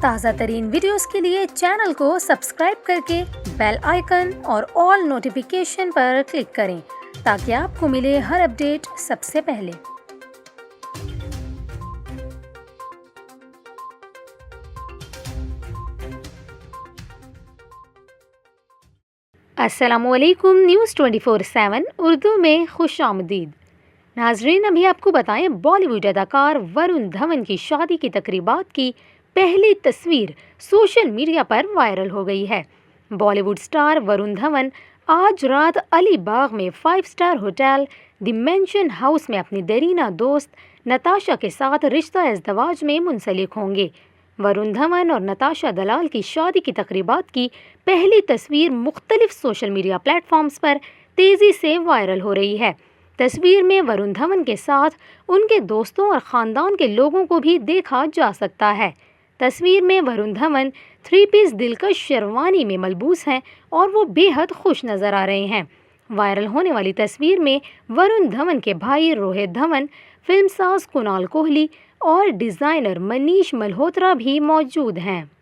تازہ ترین ویڈیوز کے لیے چینل کو سبسکرائب کر کے بیل آئیکن اور آل نوٹیفیکیشن پر کلک کریں تاکہ آپ کو ملے ہر اپڈیٹ سب سے پہلے۔ السلام علیکم، نیوز 24/7 اردو میں خوش آمدید۔ ناظرین، ابھی آپ کو بتائیں، بالی ووڈ اداکار ورون دھون کی شادی کی تقریبات کی پہلی تصویر سوشل میڈیا پر وائرل ہو گئی ہے۔ بالی ووڈ سٹار ورون دھون آج رات علی باغ میں 5 اسٹار ہوٹل دی مینشن ہاؤس میں اپنی دیرینہ دوست نتاشا کے ساتھ رشتہ ازدواج میں منسلک ہوں گے۔ ورون دھون اور نتاشا دلال کی شادی کی تقریبات کی پہلی تصویر مختلف سوشل میڈیا پلیٹ فارمز پر تیزی سے وائرل ہو رہی ہے۔ تصویر میں ورون دھون کے ساتھ ان کے دوستوں اور خاندان کے لوگوں کو بھی دیکھا جا سکتا ہے۔ تصویر میں ورون دھون 3 پیس دلکش شیروانی میں ملبوس ہیں اور وہ بے حد خوش نظر آ رہے ہیں۔ وائرل ہونے والی تصویر میں ورون دھون کے بھائی روہت دھون، فلم ساز کنال کوہلی اور ڈیزائنر منیش ملہوترا بھی موجود ہیں۔